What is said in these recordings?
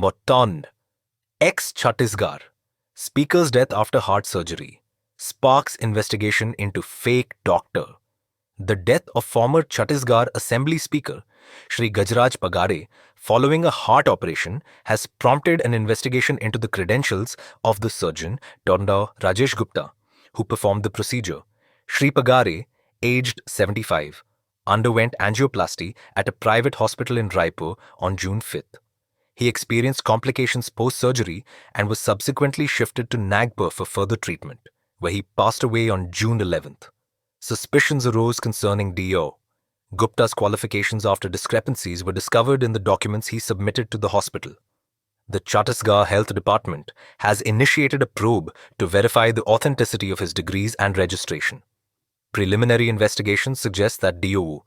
Moton, ex-Chhattisgarh. Speaker's death after heart surgery. Sparks investigation into fake doctor. The death of former Chhattisgarh Assembly Speaker Shri Gajraj Pagare following a heart operation has prompted an investigation into the credentials of the surgeon Dr. Rajesh Gupta, who performed the procedure. Shri Pagare, aged 75, underwent angioplasty at a private hospital in Raipur on June 5th. He experienced complications post-surgery and was subsequently shifted to Nagpur for further treatment, where he passed away on June 11th. Suspicions arose concerning D.O. Gupta's qualifications after discrepancies were discovered in the documents he submitted to the hospital. The Chhattisgarh Health Department has initiated a probe to verify the authenticity of his degrees and registration. Preliminary investigations suggest that D.O.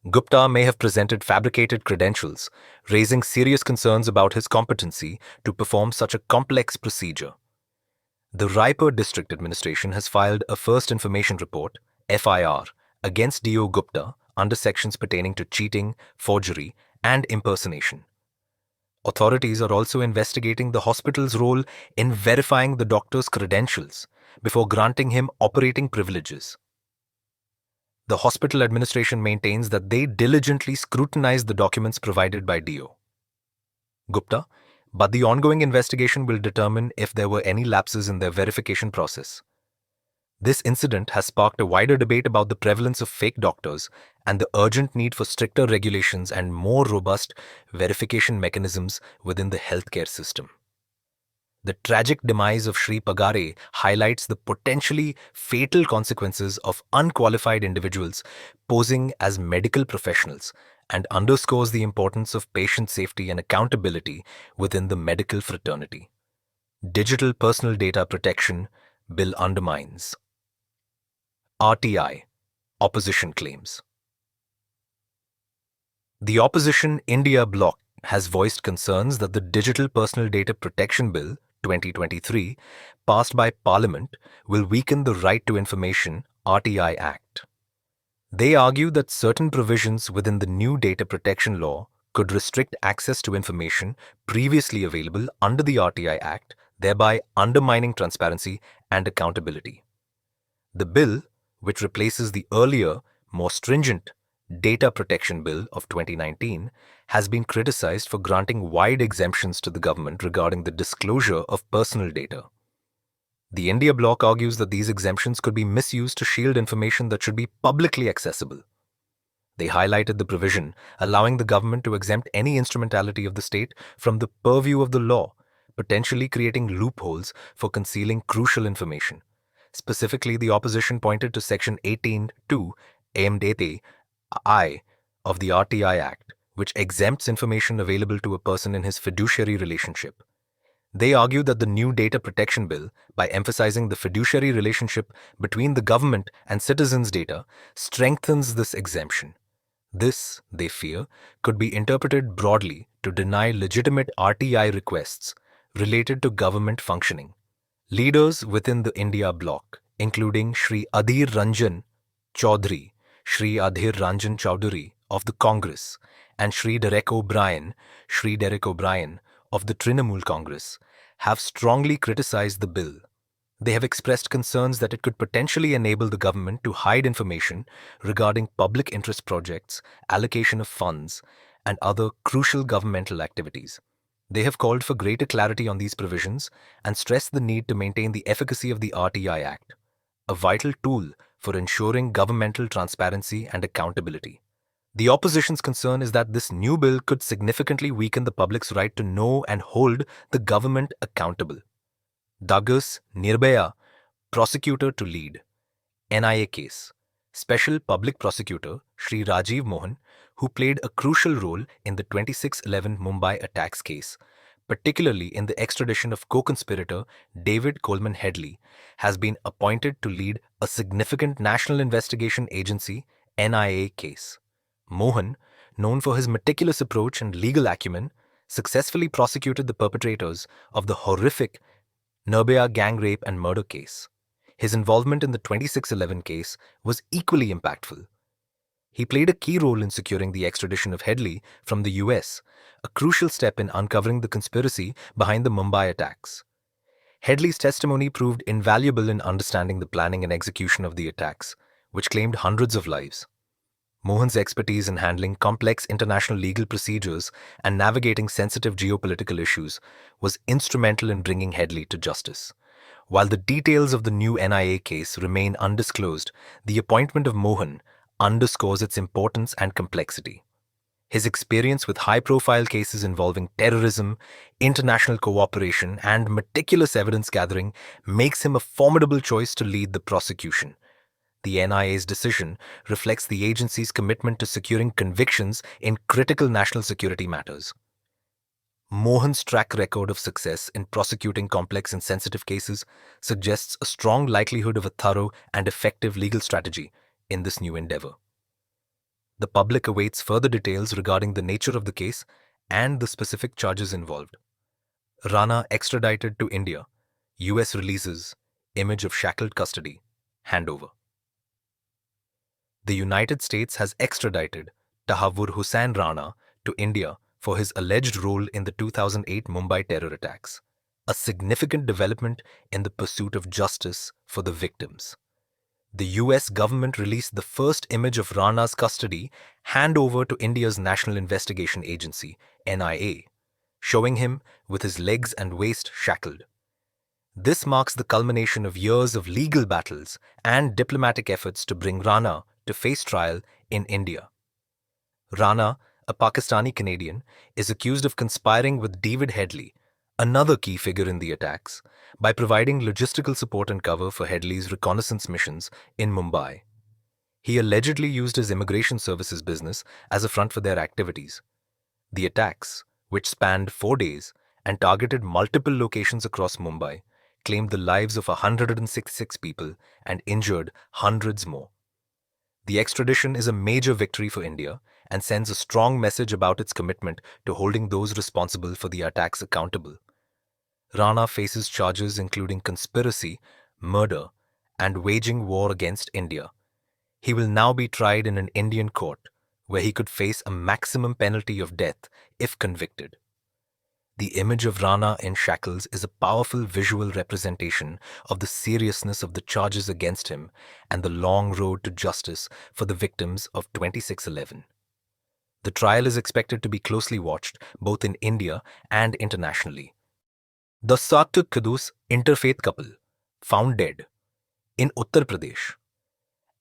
Gupta may have presented fabricated credentials, raising serious concerns about his competency to perform such a complex procedure. The Raipur District Administration has filed a First Information Report, FIR, against D.O. Gupta under sections pertaining to cheating, forgery, and impersonation. Authorities are also investigating the hospital's role in verifying the doctor's credentials before granting him operating privileges. The hospital administration maintains that they diligently scrutinized the documents provided by D.O. Gupta, but the ongoing investigation will determine if there were any lapses in their verification process. This incident has sparked a wider debate about the prevalence of fake doctors and the urgent need for stricter regulations and more robust verification mechanisms within the healthcare system. The tragic demise of Shri Pagare highlights the potentially fatal consequences of unqualified individuals posing as medical professionals and underscores the importance of patient safety and accountability within the medical fraternity. Digital Personal Data Protection Bill undermines. RTI, opposition claims. The opposition India bloc has voiced concerns that the Digital Personal Data Protection Bill 2023, passed by Parliament, will weaken the Right to Information RTI Act. They argue that certain provisions within the new data protection law could restrict access to information previously available under the RTI Act, thereby undermining transparency and accountability. The bill, which replaces the earlier, more stringent Data Protection Bill of 2019, has been criticized for granting wide exemptions to the government regarding the disclosure of personal data. The India bloc argues that these exemptions could be misused to shield information that should be publicly accessible. They highlighted the provision allowing the government to exempt any instrumentality of the state from the purview of the law, potentially creating loopholes for concealing crucial information. Specifically, the opposition pointed to Section 18(2) I of the RTI Act, which exempts information available to a person in his fiduciary relationship. They argue that the new Data Protection Bill, by emphasizing the fiduciary relationship between the government and citizens' data, strengthens this exemption. This, they fear, could be interpreted broadly to deny legitimate RTI requests related to government functioning. Leaders within the India bloc, including Shri Adhir Ranjan Chaudhary, Shri Adhir Ranjan Chaudhary of the Congress, and Shri Derek O'Brien of the Trinamool Congress, have strongly criticized the bill. They have expressed concerns that it could potentially enable the government to hide information regarding public interest projects, allocation of funds, and other crucial governmental activities. They have called for greater clarity on these provisions and stressed the need to maintain the efficacy of the RTI Act, a vital tool for ensuring governmental transparency and accountability. The opposition's concern is that this new bill could significantly weaken the public's right to know and hold the government accountable. Douglas Nirbhaya, prosecutor to lead. NIA case. Special Public Prosecutor Shri Rajiv Mohan, who played a crucial role in the 26/11 Mumbai attacks case, particularly in the extradition of co-conspirator David Coleman Headley, has been appointed to lead a significant National Investigation Agency NIA case. Mohan, known for his meticulous approach and legal acumen, successfully prosecuted the perpetrators of the horrific Nirbhaya gang rape and murder case. His involvement in the 26/11 case was equally impactful. He played a key role in securing the extradition of Headley from the US, a crucial step in uncovering the conspiracy behind the Mumbai attacks. Headley's testimony proved invaluable in understanding the planning and execution of the attacks, which claimed hundreds of lives. Mohan's expertise in handling complex international legal procedures and navigating sensitive geopolitical issues was instrumental in bringing Headley to justice. While the details of the new NIA case remain undisclosed, the appointment of Mohan underscores its importance and complexity. His experience with high-profile cases involving terrorism, international cooperation, and meticulous evidence gathering makes him a formidable choice to lead the prosecution. The NIA's decision reflects the agency's commitment to securing convictions in critical national security matters. Mohan's track record of success in prosecuting complex and sensitive cases suggests a strong likelihood of a thorough and effective legal strategy in this new endeavor. The public awaits further details regarding the nature of the case and the specific charges involved. Rana extradited to India. US releases image of shackled custody. Handover. The United States has extradited Tahawwur Hussain Rana to India for his alleged role in the 2008 Mumbai terror attacks, a significant development in the pursuit of justice for the victims. The US government released the first image of Rana's custody handover to India's National Investigation Agency, NIA, showing him with his legs and waist shackled. This marks the culmination of years of legal battles and diplomatic efforts to bring Rana to face trial in India. Rana, a Pakistani Canadian, is accused of conspiring with David Headley, another key figure in the attacks, by providing logistical support and cover for Headley's reconnaissance missions in Mumbai. He allegedly used his immigration services business as a front for their activities. The attacks, which spanned 4 days and targeted multiple locations across Mumbai, claimed the lives of 166 people and injured hundreds more. The extradition is a major victory for India and sends a strong message about its commitment to holding those responsible for the attacks accountable. Rana faces charges including conspiracy, murder, and waging war against India. He will now be tried in an Indian court, where he could face a maximum penalty of death if convicted. The image of Rana in shackles is a powerful visual representation of the seriousness of the charges against him and the long road to justice for the victims of 2611. The trial is expected to be closely watched both in India and internationally. The Saktuk Kudus Interfaith couple found dead in Uttar Pradesh.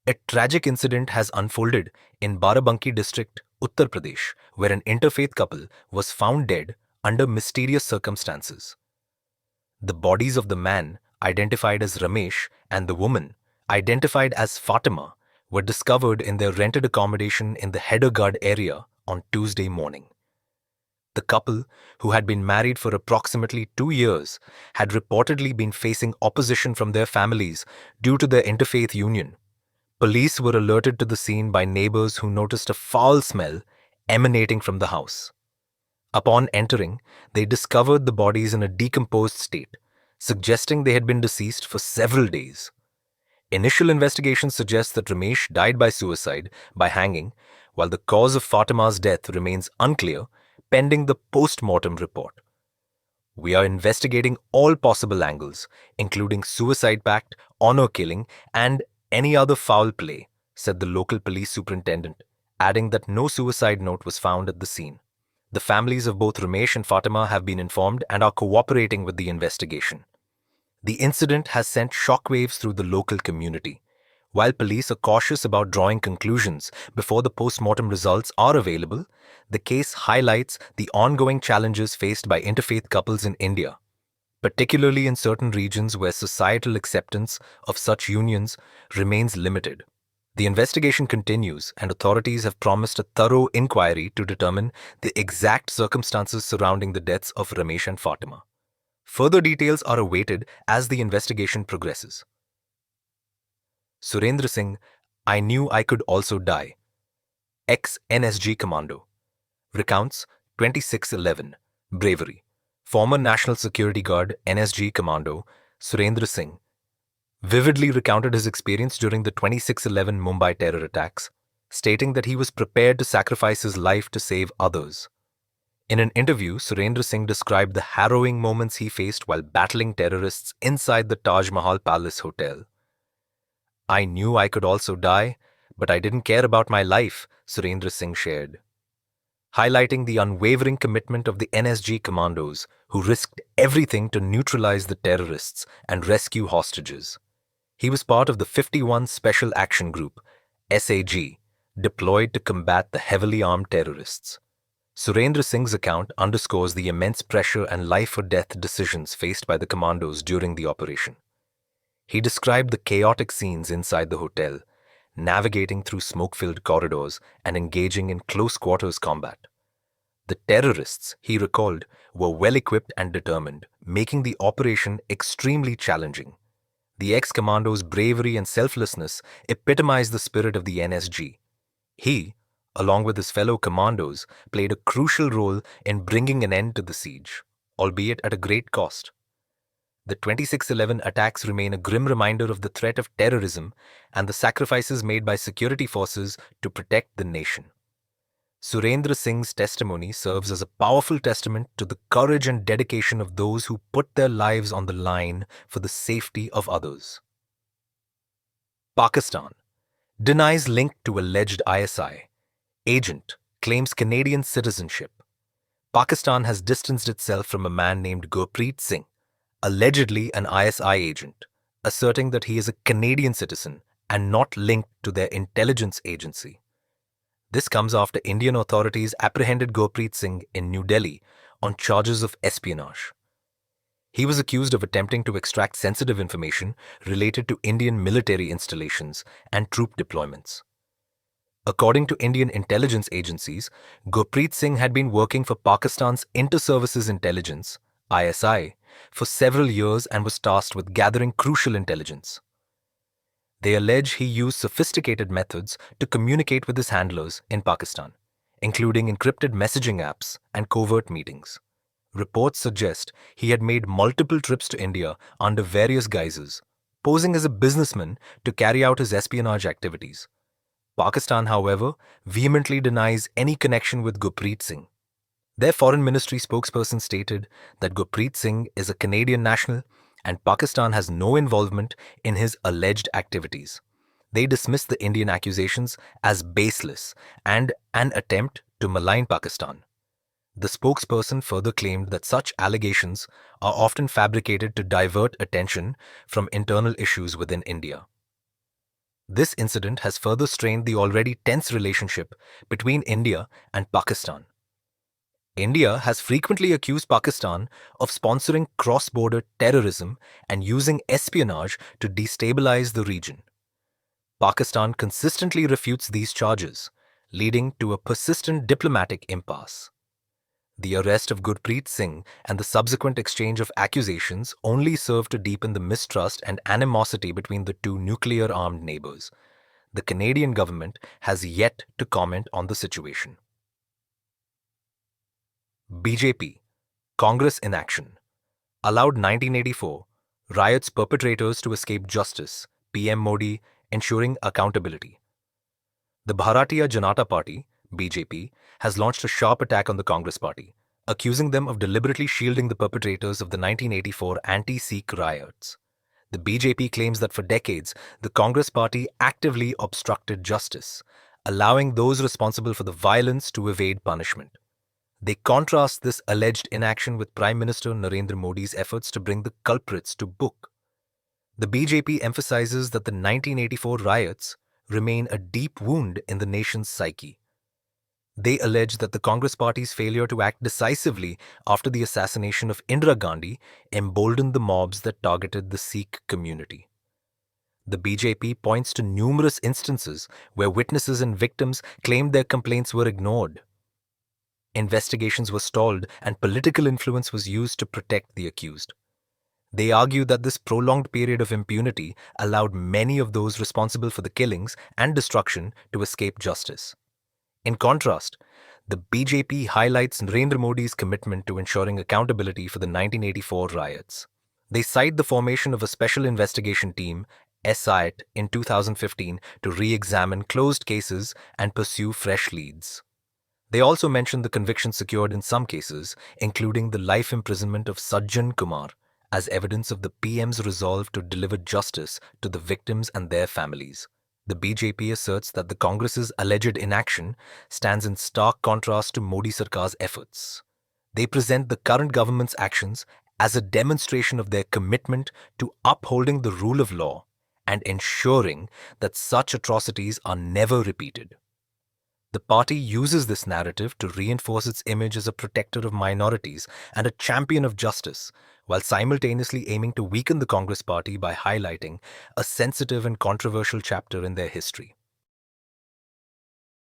A tragic incident has unfolded in Barabanki district, Uttar Pradesh, where an interfaith couple was found dead under mysterious circumstances. The bodies of the man, identified as Ramesh, and the woman, identified as Fatima, were discovered in their rented accommodation in the Headergard area on Tuesday morning. The couple, who had been married for approximately 2 years, had reportedly been facing opposition from their families due to their interfaith union. Police were alerted to the scene by neighbors who noticed a foul smell emanating from the house. Upon entering, they discovered the bodies in a decomposed state, suggesting they had been deceased for several days. Initial investigations suggest that Ramesh died by suicide by hanging, while the cause of Fatima's death remains unclear, pending the post-mortem report. We are investigating all possible angles, including suicide pact, honor killing, and any other foul play, said the local police superintendent, adding that no suicide note was found at the scene. The families of both Ramesh and Fatima have been informed and are cooperating with the investigation. The incident has sent shockwaves through the local community. While police are cautious about drawing conclusions before the post-mortem results are available, the case highlights the ongoing challenges faced by interfaith couples in India, particularly in certain regions where societal acceptance of such unions remains limited. The investigation continues, and authorities have promised a thorough inquiry to determine the exact circumstances surrounding the deaths of Ramesh and Fatima. Further details are awaited as the investigation progresses. Surendra Singh, I knew I could also die. Ex-NSG commando. Recounts 2611. Bravery. Former National Security Guard NSG commando Surendra Singh vividly recounted his experience during the 2611 Mumbai terror attacks. stating that he was prepared to sacrifice his life to save others. In an interview, Surendra Singh described the harrowing moments he faced while battling terrorists inside the Taj Mahal Palace Hotel. "I knew I could also die, but I didn't care about my life," Surendra Singh shared, highlighting the unwavering commitment of the NSG commandos who risked everything to neutralize the terrorists and rescue hostages. He was part of the 51 Special Action Group, SAG, deployed to combat the heavily armed terrorists. Surendra Singh's account underscores the immense pressure and life-or-death decisions faced by the commandos during the operation. He described the chaotic scenes inside the hotel, navigating through smoke-filled corridors and engaging in close-quarters combat. The terrorists, he recalled, were well-equipped and determined, making the operation extremely challenging. The ex-commando's bravery and selflessness epitomized the spirit of the NSG. He, along with his fellow commandos, played a crucial role in bringing an end to the siege, albeit at a great cost. The 26/11 attacks remain a grim reminder of the threat of terrorism and the sacrifices made by security forces to protect the nation. Surendra Singh's testimony serves as a powerful testament to the courage and dedication of those who put their lives on the line for the safety of others. Pakistan denies link to alleged ISI. Agent claims Canadian citizenship. Pakistan has distanced itself from a man named Gurpreet Singh, allegedly an ISI agent, asserting that he is a Canadian citizen and not linked to their intelligence agency. This comes after Indian authorities apprehended Gurpreet Singh in New Delhi on charges of espionage. He was accused of attempting to extract sensitive information related to Indian military installations and troop deployments. According to Indian intelligence agencies, Gurpreet Singh had been working for Pakistan's Inter-Services Intelligence, ISI, for several years and was tasked with gathering crucial intelligence. They allege he used sophisticated methods to communicate with his handlers in Pakistan, including encrypted messaging apps and covert meetings. Reports suggest he had made multiple trips to India under various guises, posing as a businessman to carry out his espionage activities. Pakistan, however, vehemently denies any connection with Gurpreet Singh. Their foreign ministry spokesperson stated that Gurpreet Singh is a Canadian national and Pakistan has no involvement in his alleged activities. They dismissed the Indian accusations as baseless and an attempt to malign Pakistan. The spokesperson further claimed that such allegations are often fabricated to divert attention from internal issues within India. This incident has further strained the already tense relationship between India and Pakistan. India has frequently accused Pakistan of sponsoring cross-border terrorism and using espionage to destabilize the region. Pakistan consistently refutes these charges, leading to a persistent diplomatic impasse. The arrest of Gurpreet Singh and the subsequent exchange of accusations only serve to deepen the mistrust and animosity between the two nuclear-armed neighbors. The Canadian government has yet to comment on the situation. BJP, Congress in action. Allowed 1984, riots perpetrators to escape justice, PM Modi ensuring accountability. The Bharatiya Janata Party, BJP, has launched a sharp attack on the Congress Party, accusing them of deliberately shielding the perpetrators of the 1984 anti-Sikh riots. The BJP claims that for decades, the Congress Party actively obstructed justice, allowing those responsible for the violence to evade punishment. They contrast this alleged inaction with Prime Minister Narendra Modi's efforts to bring the culprits to book. The BJP emphasizes that the 1984 riots remain a deep wound in the nation's psyche. They allege that the Congress Party's failure to act decisively after the assassination of Indira Gandhi emboldened the mobs that targeted the Sikh community. The BJP points to numerous instances where witnesses and victims claimed their complaints were ignored. Investigations were stalled and political influence was used to protect the accused. They argue that this prolonged period of impunity allowed many of those responsible for the killings and destruction to escape justice. In contrast, the BJP highlights Narendra Modi's commitment to ensuring accountability for the 1984 riots. They cite the formation of a special investigation team, SIT in 2015 to re-examine closed cases and pursue fresh leads. They also mentioned the convictions secured in some cases, including the life imprisonment of Sajjan Kumar, as evidence of the PM's resolve to deliver justice to the victims and their families. The BJP asserts that the Congress's alleged inaction stands in stark contrast to Modi Sarkar's efforts. They present the current government's actions as a demonstration of their commitment to upholding the rule of law and ensuring that such atrocities are never repeated. The party uses this narrative to reinforce its image as a protector of minorities and a champion of justice, while simultaneously aiming to weaken the Congress party by highlighting a sensitive and controversial chapter in their history.